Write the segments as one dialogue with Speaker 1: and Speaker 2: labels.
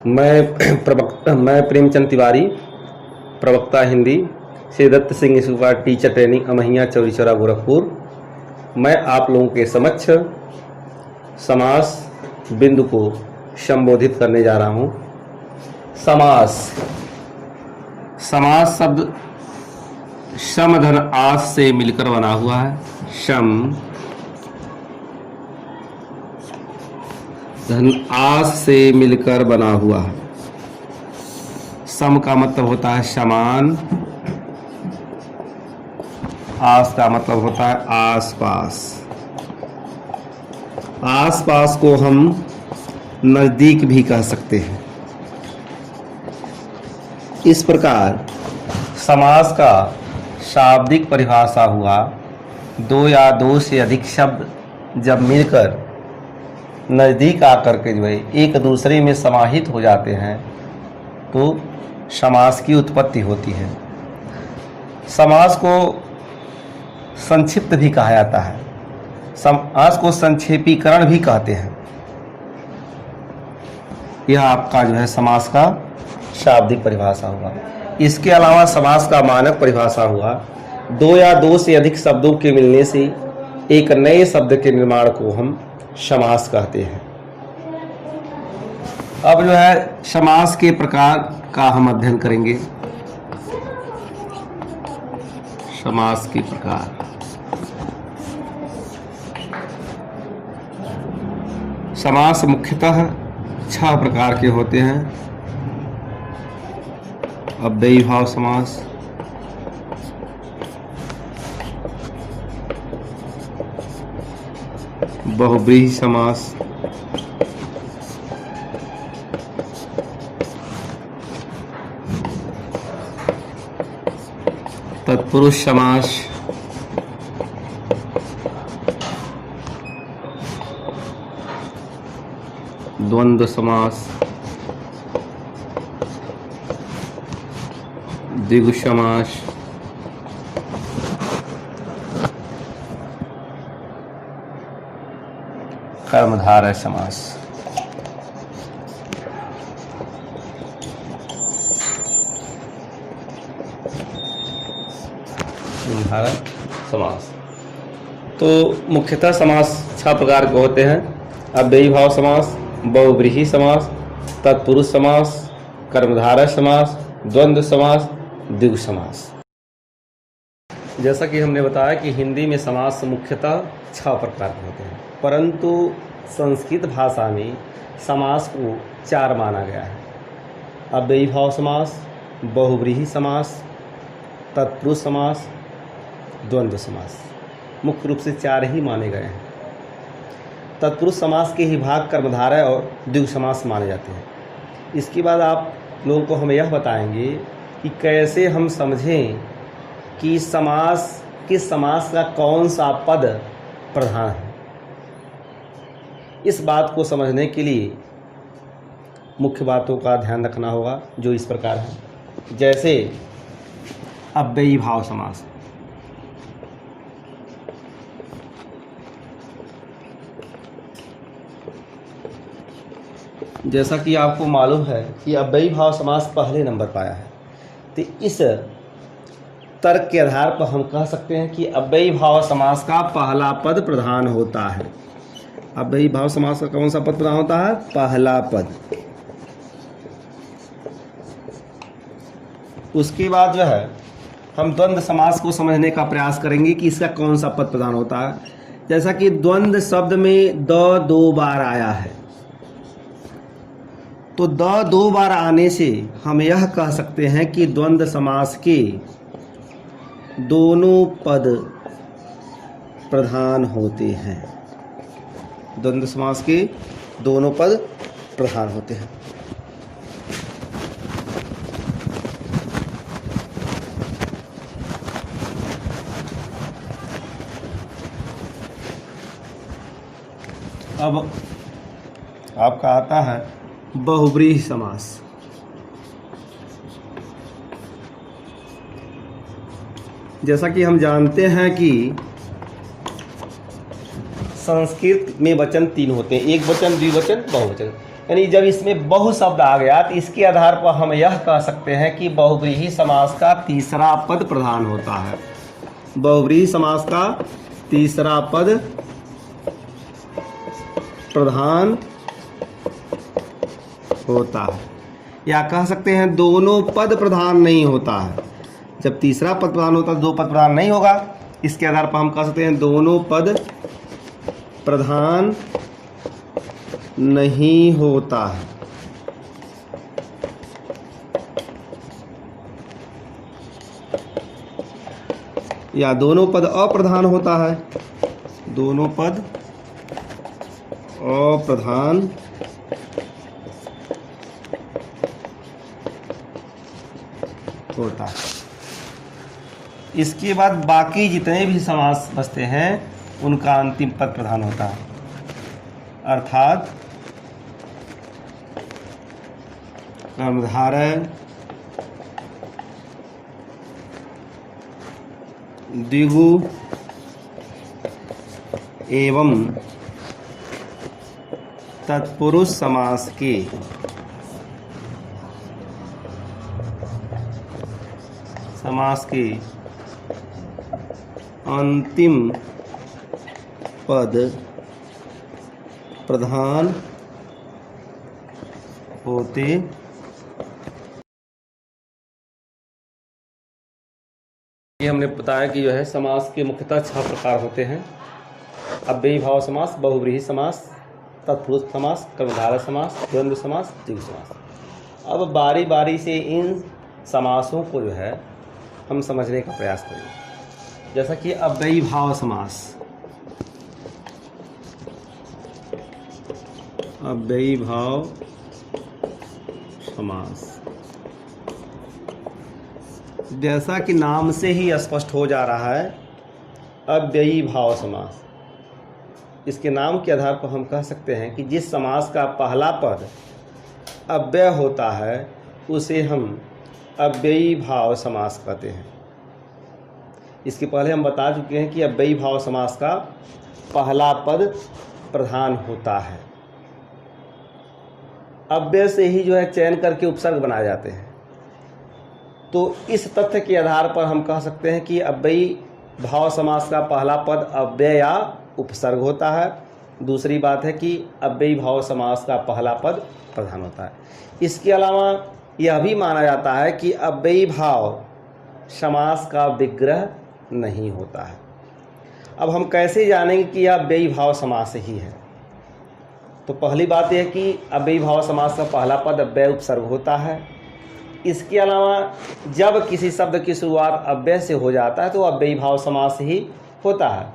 Speaker 1: मैं प्रेमचंद तिवारी, प्रवक्ता Hindi, Shri Datt Singh institute teacher training Amhiya Chauri Chaura Gorakhpur. मैं आप लोगों के समक्ष समास बिंदु को संबोधित करने जा रहा हूँ। समास शब्द शम धन आस से मिलकर बना हुआ है। शम धन आस से मिलकर बना हुआ है। सम का मतलब होता है समान, आस का मतलब होता है आसपास। आसपास को हम नजदीक भी कह सकते हैं। इस प्रकार समास का शाब्दिक परिभाषा हुआ, दो या दो से अधिक शब्द जब मिलकर नज़दीक आकर के जो है एक दूसरे में समाहित हो जाते हैं तो समास की उत्पत्ति होती है। समास को संक्षिप्त भी कहा जाता है, समास को संक्षेपीकरण भी कहते हैं। यह आपका जो है समास का शाब्दिक परिभाषा हुआ। इसके अलावा समास का मानक परिभाषा हुआ, दो या दो से अधिक शब्दों के मिलने से एक नए शब्द के निर्माण को हम समास कहते हैं। अब जो है समास के प्रकार का हम अध्ययन करेंगे। समास के प्रकार, समास मुख्यतः 6 प्रकार के होते हैं। अव्ययी भाव समास, बहुव्रीहि समास, तत्पुरुष समास, द्वंद्व समास, द्विगु समास, कर्मधारय समास। कर्मधारय समास तो मुख्यतः समास 6 प्रकार के होते हैं। अव्ययी भाव समास, बहुव्रीहि समास, तत्पुरुष समास, कर्मधारय समास, द्वंद्व समास, द्विगु समास। जैसा कि हमने बताया कि हिंदी में समास मुख्यतः 6 प्रकार के होते हैं, परंतु संस्कृत भाषा में समास को 4 माना गया है। अव्ययी भाव समास, बहुव्रीहि समास, तत्पुरुष समास, द्वंद्व समास। मुख्य रूप से 4 ही माने गए हैं। तत्पुरुष समास के ही भाग कर्मधारय और द्विगु समास माने जाते हैं। इसके बाद आप लोगों को हम यह बताएंगे कि कैसे हम समझें कि किस समास का कौन सा पद प्रधान है। इस बात को समझने के लिए मुख्य बातों का ध्यान रखना होगा, जो इस प्रकार है। जैसे अव्ययी भाव समास, जैसा कि आपको मालूम है कि अव्ययी भाव समास पहले नंबर पाया है, तो इस तर्क के आधार पर हम कह सकते हैं कि अव्ययी भाव समास का पहला पद प्रधान होता है। अव्ययी भाव समास का कौन सा पद प्रधान होता है? पहला पद। उसके बाद जो है हम द्वंद्व समास को समझने का प्रयास करेंगे कि इसका कौन सा पद प्रधान होता है। जैसा कि द्वंद्व शब्द में द 2 बार आया है, तो द 2 बार आने से हम यह कह सकते हैं कि द्वंद्व समास के दोनों पद प्रधान होते हैं। द्वंद्व समास के दोनों पद प्रधान होते हैं। अब आपका आता है बहुव्रीहि समास। जैसा कि हम जानते हैं कि संस्कृत में वचन 3 होते हैं, एक वचन, द्विवचन, बहुवचन। यानी जब इसमें बहु शब्द आ गया तो इसके आधार पर हम यह कह सकते हैं कि बहुव्रीहि समास का तीसरा पद प्रधान होता है। बहुव्रीहि समास का तीसरा पद प्रधान होता है, या कह सकते हैं दोनों पद प्रधान नहीं होता है। जब तीसरा पद प्रधान होता है दो पद प्रधान नहीं होगा, इसके आधार पर हम कह सकते हैं दोनों पद प्रधान नहीं होता है। या दोनों पद अप्रधान होता है, दोनों पद अप्रधान होता है। इसके बाद बाकी जितने भी समास बचते हैं उनका अंतिम पद प्रधान होता है, अर्थात कर्मधारय, द्विगु एवं तत्पुरुष समास के अंतिम पद प्रधान होते ये हमने बताया कि जो है समास के मुख्यतः 6 प्रकार होते हैं। अव्ययी भाव समास, बहुव्रीहि समास, तत्पुरुष समास, कर्मधारय समास, द्वंद्व समास, द्विगु समास। अब बारी बारी से इन समासों को जो है हम समझने का प्रयास करेंगे। जैसा कि अव्ययी भाव समास, अव्ययी भाव समास, जैसा कि नाम से ही स्पष्ट हो जा रहा है अव्ययी भाव समास। इसके नाम के आधार पर हम कह सकते हैं कि जिस समास का पहला पद अव्यय होता है उसे हम अव्ययी भाव समास कहते हैं। इसके पहले हम बता चुके हैं कि अव्ययी भाव समास का पहला पद प्रधान होता है। अव्यय से ही जो है चयन करके उपसर्ग बनाए जाते हैं। तो इस तथ्य के आधार पर हम कह सकते हैं कि अव्ययी भाव समास का पहला पद अव्यय या उपसर्ग होता है। दूसरी बात है कि अव्ययी भाव समास का पहला पद प्रधान होता है। इसके अलावा यह भी माना जाता है कि अव्ययी भाव समास का विग्रह नहीं होता है। अब हम कैसे जानेंगे कि यह अव्ययी भाव समास ही है? तो पहली बात यह कि अव्ययी भाव समास का पहला पद अव्यय उपसर्ग होता है। इसके अलावा जब किसी शब्द की शुरुआत अव्यय से हो जाता है तो अव्ययी भाव समास ही होता है।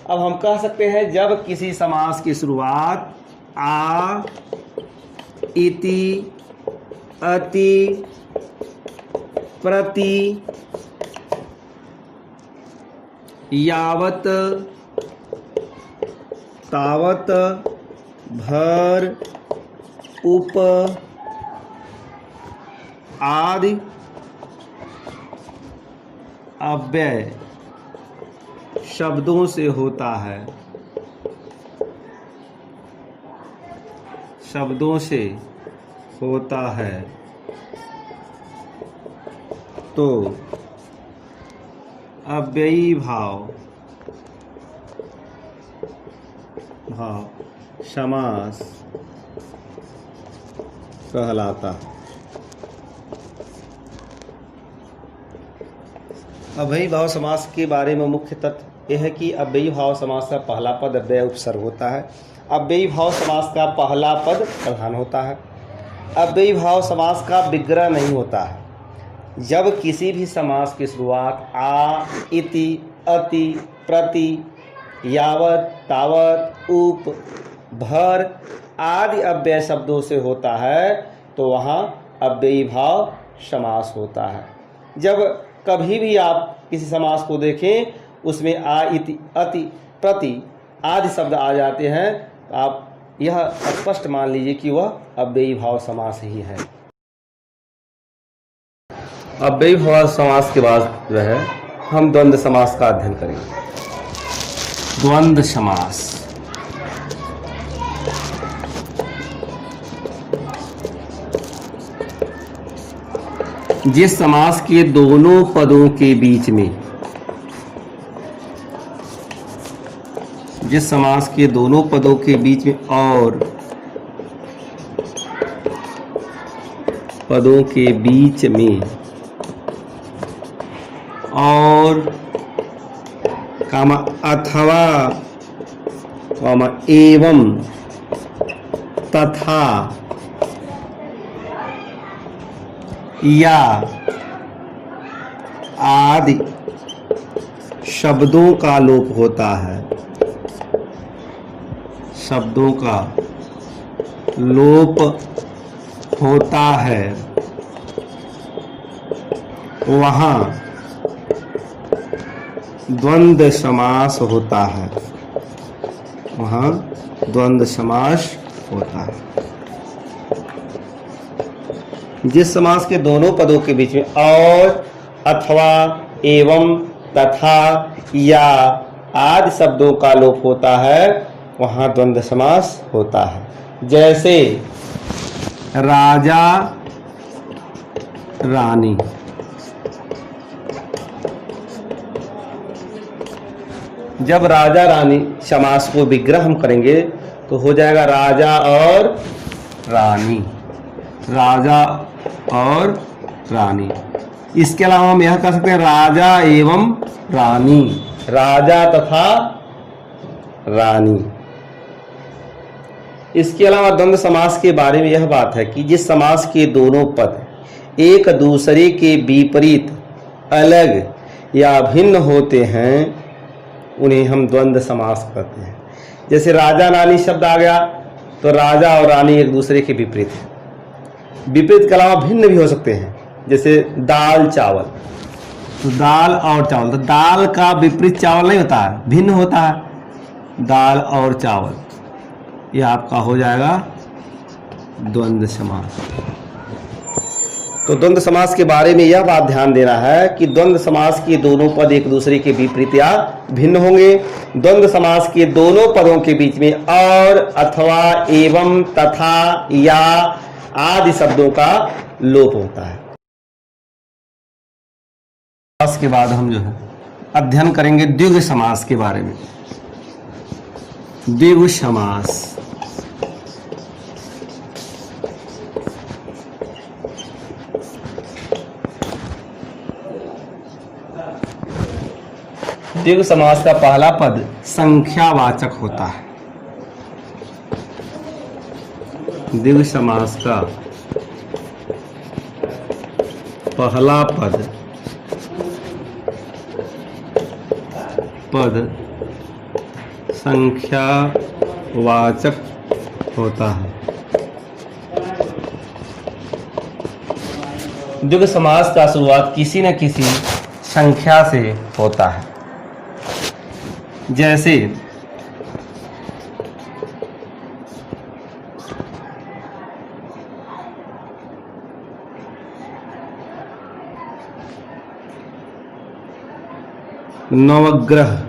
Speaker 1: अब हम कह सकते हैं जब किसी समास की शुरुआत आ, इति, अति, प्रति, यावत, तावत, भर, उप आदि अव्यय शब्दों से होता है, शब्दों से होता है, तो अव्ययी भाव समास कहलाता है। अव्ययी भाव समास के बारे में मुख्य तथ्य यह है कि अव्ययी भाव समास का पहला पद अव्यय उपसर्ग होता है। अव्ययी भाव समास का पहला पद प्रधान होता है। अव्ययी भाव समास का विग्रह नहीं होता है। जब किसी भी समास की शुरुआत आ, इति, अति, प्रति, यावत, तावत, उप, भर आदि अव्यय शब्दों से होता है तो वहाँ अव्ययी भाव समास होता है। जब कभी भी आप किसी समास को देखें उसमें आ, इति, अति, प्रति आदि शब्द आ जाते हैं तो आप यह स्पष्ट मान लीजिए कि वह अव्ययी भाव समास ही है। अव्ययी भाव समास के बाद जो है हम द्वंद्व समास का अध्ययन करेंगे। द्वंद्व समास, जिस समास के दोनों पदों के बीच में, जिस समास के दोनों पदों के बीच में और पदों के बीच में और कामा अथवा कामा एवं तथा या आदि शब्दों का लोप होता है, शब्दों का लोप होता है, वहाँ द्वंद्व समास होता है, वहाँ द्वंद्व समास होता है। जिस समास के दोनों पदों के बीच में और, अथवा, एवं, तथा, या आदि शब्दों का लोप होता है, वहाँ द्वंद्व समास होता है। जैसे राजा रानी, जब राजा रानी समास को विग्रह हम करेंगे तो हो जाएगा राजा और रानी, राजा और रानी। इसके अलावा हम यह कह सकते हैं राजा एवं रानी, राजा तथा रानी। इसके अलावा द्वंद्व समास के बारे में यह बात है कि जिस समास के दोनों पद एक दूसरे के विपरीत, अलग या भिन्न होते हैं, उन्हें हम द्वंद्व समास कहते हैं। जैसे राजा रानी शब्द आ गया तो राजा और रानी एक दूसरे के विपरीत हैं, विपरीत के अलावा भिन्न भी हो सकते हैं। जैसे दाल चावल, तो दाल और चावल, तो दाल का विपरीत चावल नहीं होता है, भिन्न होता है, दाल और चावल, यह आपका हो जाएगा द्वंद्व समास। तो द्वंद्व समास के बारे में यह बात ध्यान देना है कि द्वंद्व समास के दोनों पद एक दूसरे के विपरीत या भिन्न होंगे। द्वंद्व समास के दोनों पदों के बीच में और, अथवा, एवं, तथा, या आदि शब्दों का लोप होता है। समास के बाद हम जो है अध्ययन करेंगे द्विगु समास के बारे में। द्विगु समास, द्विगु समास का पहला पद संख्यावाचक होता है। द्विगु समास का पहला पद संख्यावाचक होता है। द्विगु समास का शुरुआत किसी न किसी संख्या से होता है। जैसे नवग्रह,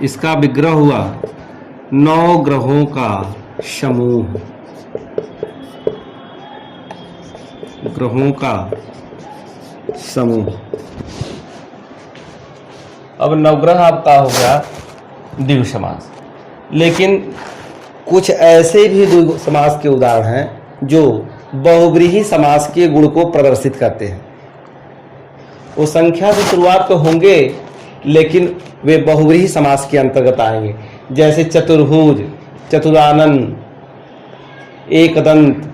Speaker 1: इसका विग्रह हुआ 9 ग्रहों का समूह, ग्रहों का समूह। अब नवग्रह आपका हो गया द्विगु समास। लेकिन कुछ ऐसे भी द्विगु समास के उदाहरण हैं जो बहुव्रीहि समास के गुण को प्रदर्शित करते हैं। वो संख्या से शुरुआत तो होंगे लेकिन वे बहुव्रीहि समास के अंतर्गत आएंगे। जैसे चतुर्भुज, चतुरानन, एकदंत,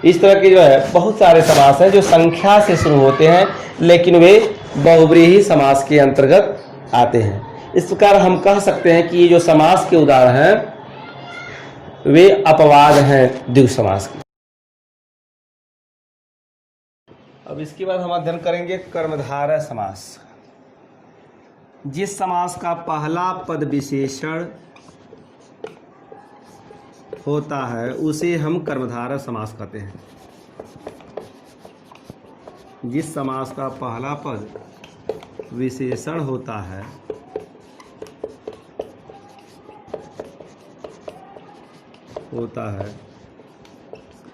Speaker 1: इस तरह के जो है बहुत सारे समास हैं जो संख्या से शुरू होते हैं लेकिन वे बहुव्रीहि समास के अंतर्गत आते हैं। इस प्रकार हम कह सकते हैं कि ये जो समास के उदाहरण हैं वे अपवाद हैं द्विगु समास के। अब इसके बाद हम अध्ययन करेंगे कर्मधारय समास। जिस समास का पहला पद विशेषण होता है उसे हम कर्मधारय समास कहते हैं। जिस समास का पहला पद विशेषण होता है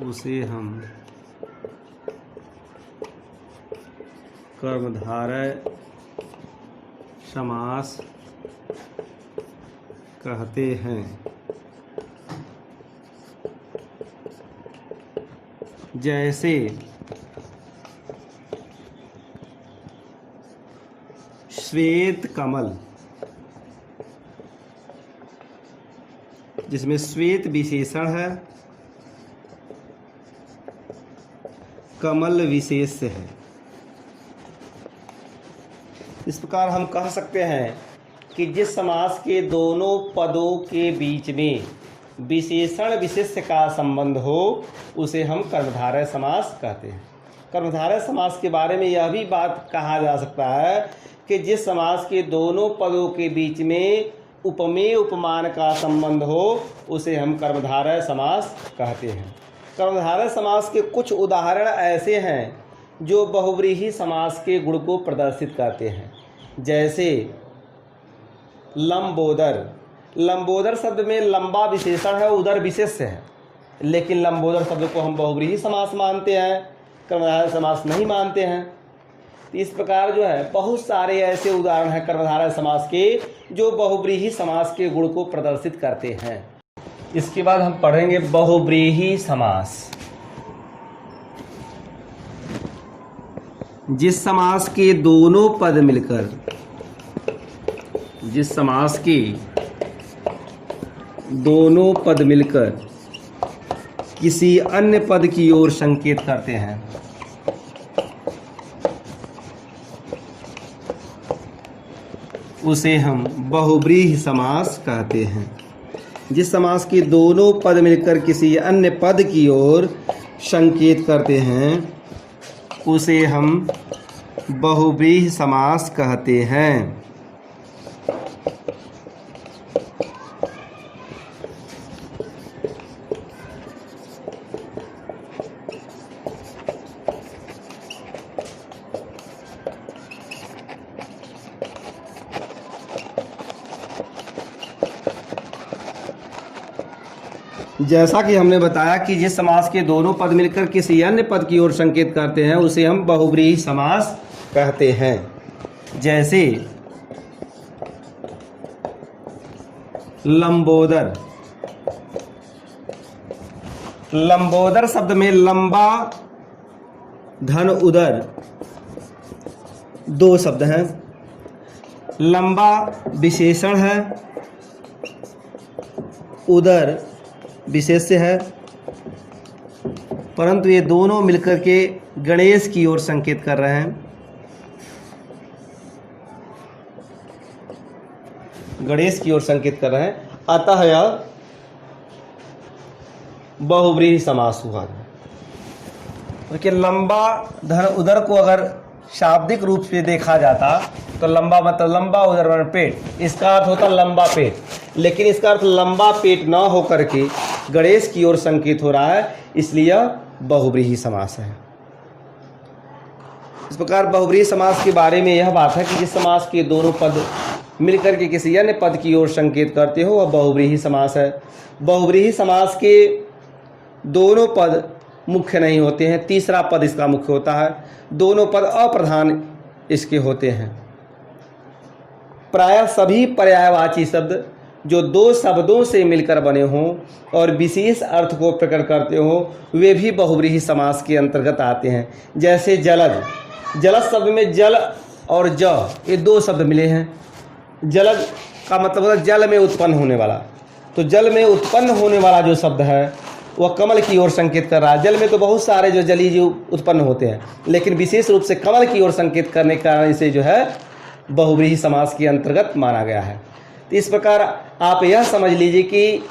Speaker 1: उसे हम कर्मधारय समास कहते हैं। जैसे श्वेत कमल, जिसमें श्वेत विशेषण है, कमल विशेष्य है। इस प्रकार हम कह सकते हैं कि जिस समास के दोनों पदों के बीच में विशेषण विशेष्य का संबंध हो उसे हम कर्मधारय समास कहते हैं। कर्मधारय समास के बारे में यह भी बात कहा जा सकता है कि जिस समास के दोनों पदों के बीच में उपमेय उपमान का संबंध हो उसे हम कर्मधारय समास कहते हैं। कर्मधारय समास के कुछ उदाहरण ऐसे हैं जो बहुव्रीहि समास के गुण को प्रदर्शित करते हैं। जैसे लंबोदर। लंबोदर शब्द में लंबा विशेषण है, उदर विशेष्य है, लेकिन लंबोदर शब्द को हम बहुव्रीहि समास मानते हैं, कर्मधारय समास नहीं मानते हैं। तो इस प्रकार जो है बहुत सारे ऐसे उदाहरण हैं कर्मधारय समास के जो बहुव्रीहि समास के गुण को प्रदर्शित करते हैं। इसके बाद हम पढ़ेंगे बहुव्रीहि समास। जिस समास के दोनों पद मिलकर, जिस समास के दोनों पद मिलकर किसी अन्य पद की ओर संकेत करते हैं, उसे हम बहुव्रीहि समास कहते हैं। जिस समास के दोनों पद मिलकर किसी अन्य पद की ओर संकेत करते हैं उसे हम बहुव्रीहि समास कहते हैं। जैसा कि हमने बताया कि जिस समास के दोनों पद मिलकर किसी अन्य पद की ओर संकेत करते हैं उसे हम बहुव्रीहि समास कहते हैं। जैसे लंबोदर। लंबोदर शब्द में लंबा धन उदर दो शब्द हैं। लंबा विशेषण है, उदर विशेष्य है, परंतु ये दोनों मिलकर के गणेश की ओर संकेत कर रहे हैं। गणेश की ओर संकेत कर रहे हैं, अतः यह बहुव्रीहि समास हुआ। क्योंकि लंबा धन उदर को अगर शाब्दिक रूप से देखा जाता तो लंबा मतलब लंबा, उदर मतलब पेट, इसका अर्थ होता लंबा पेट, लेकिन इसका अर्थ लंबा पेट न होकर के गणेश की ओर संकेत हो रहा है, इसलिए बहुव्रीहि समास है। इस प्रकार बहुव्रीहि समास के बारे में यह बात है कि जिस समास के दोनों पद मिलकर के किसी अन्य पद की ओर संकेत करते हो वह बहुव्रीहि समास है। बहुव्रीहि समास के दोनों पद मुख्य नहीं होते हैं, तीसरा पद इसका मुख्य होता है। दोनों पद अप्रधान इसके होते हैं। प्रायः सभी पर्यायवाची शब्द जो दो शब्दों से मिलकर बने हों और विशेष अर्थ को प्रकट करते हों वे भी बहुव्रीहि समास के अंतर्गत आते हैं। जैसे जलज। जलज शब्द में जल और ज ये दो शब्द मिले हैं। जलज का मतलब होता है जल में उत्पन्न होने वाला, तो जल में उत्पन्न होने वाला जो शब्द है वह कमल की ओर संकेत कर रहा है। जल में तो बहुत सारे जो जलीय जीव उत्पन्न होते हैं, लेकिन विशेष रूप से कमल की ओर संकेत करने के कारण इसे जो है बहुव्रीहि समास के अंतर्गत माना गया है। तो इस प्रकार आप यह समझ लीजिए कि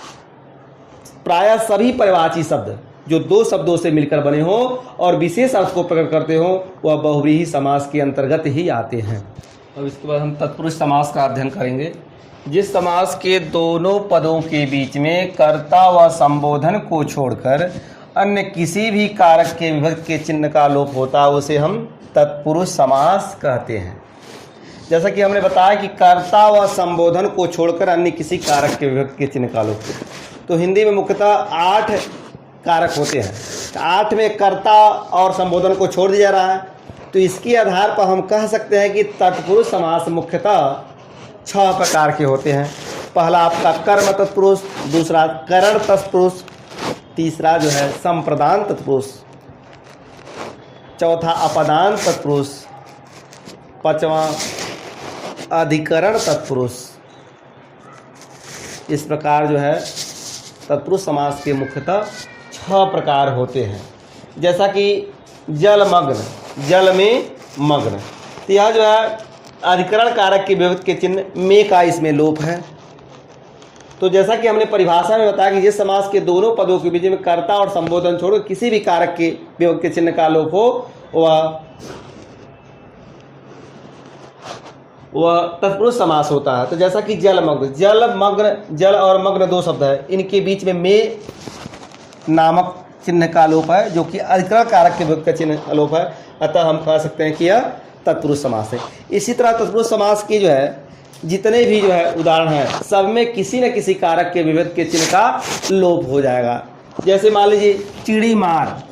Speaker 1: प्रायः सभी पर्यायवाची शब्द जो दो शब्दों से मिलकर बने हों और विशेष अर्थ को प्रकट करते हों वह बहुव्रीहि समास के अंतर्गत ही आते हैं। अब इसके बाद हम तत्पुरुष समास का अध्ययन करेंगे। जिस समास के दोनों पदों के बीच में कर्ता व संबोधन को छोड़कर अन्य किसी भी कारक के विभक्ति के चिन्ह का लोप होता है उसे हम तत्पुरुष समास कहते हैं। जैसा कि हमने बताया कि कर्ता व संबोधन को छोड़कर अन्य किसी कारक के विभक्ति के चिन्ह का लोप। तो हिंदी में मुख्यतः 8
Speaker 2: कारक होते हैं। 8 में कर्ता और संबोधन को छोड़ दिया जा रहा है, तो इसके आधार पर हम कह सकते हैं कि तत्पुरुष समास मुख्यतः 6 प्रकार के होते हैं। पहला आपका कर्म तत्पुरुष, दूसरा करण तत्पुरुष, तीसरा जो है संप्रदान तत्पुरुष, चौथा अपदान तत्पुरुष, पांचवा अधिकरण तत्पुरुष। इस प्रकार जो है तत्पुरुष समास के मुख्यतः 6 प्रकार होते हैं। जैसा कि जलमग्न, जल में मग्न, तो यह जो है अधिकरण कारक के विभक्ति के चिन्ह में का इसमें लोप है। तो जैसा कि हमने परिभाषा में बताया कि जिस समास के दोनों पदों के बीच में कर्ता और संबोधन छोड़ किसी भी कारक के विभक्ति के चिन्ह का लोप हो वह तत्पुरुष समास होता है। तो जैसा कि जलमग्न, जलमग्न, जल और मग्न 2 शब्द है, इनके बीच में नामक चिन्ह का लोप है, जो कि अधिकरण कारक के विभक्ति का चिन्ह लोप है, अतः हम कह सकते हैं कि यह तत्पुरुष समास है। इसी तरह तत्पुरुष समास की जो है जितने भी जो है उदाहरण हैं, सब में किसी न किसी कारक के विभक्ति के चिन्ह का लोप हो जाएगा। जैसे मान लीजिए चिड़ी मार,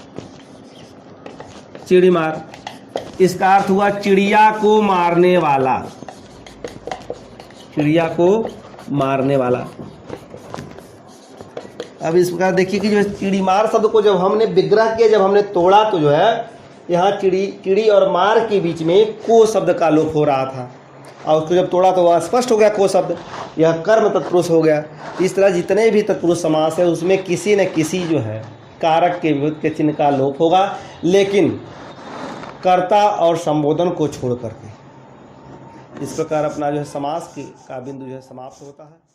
Speaker 2: चिड़ी मार, इसका अर्थ हुआ चिड़िया को मारने वाला, चिड़िया को मारने वाला। अब इस प्रकार देखिए कि जो चिड़ी मार शब्द को जब हमने विग्रह किया, जब हमने तोड़ा, तो जो है यहाँ चिड़ी और मार के बीच में को शब्द का लोप हो रहा था, और उसको जब तोड़ा तो वह स्पष्ट हो गया को शब्द, यह कर्म तत्पुरुष हो गया। इस तरह जितने भी तत्पुरुष समास है उसमें किसी न किसी जो है कारक के विभक्ति के चिन्ह का लोप होगा, लेकिन कर्ता और संबोधन को छोड़ करके। इस प्रकार अपना जो है समास का बिंदु जो है समाप्त होता है।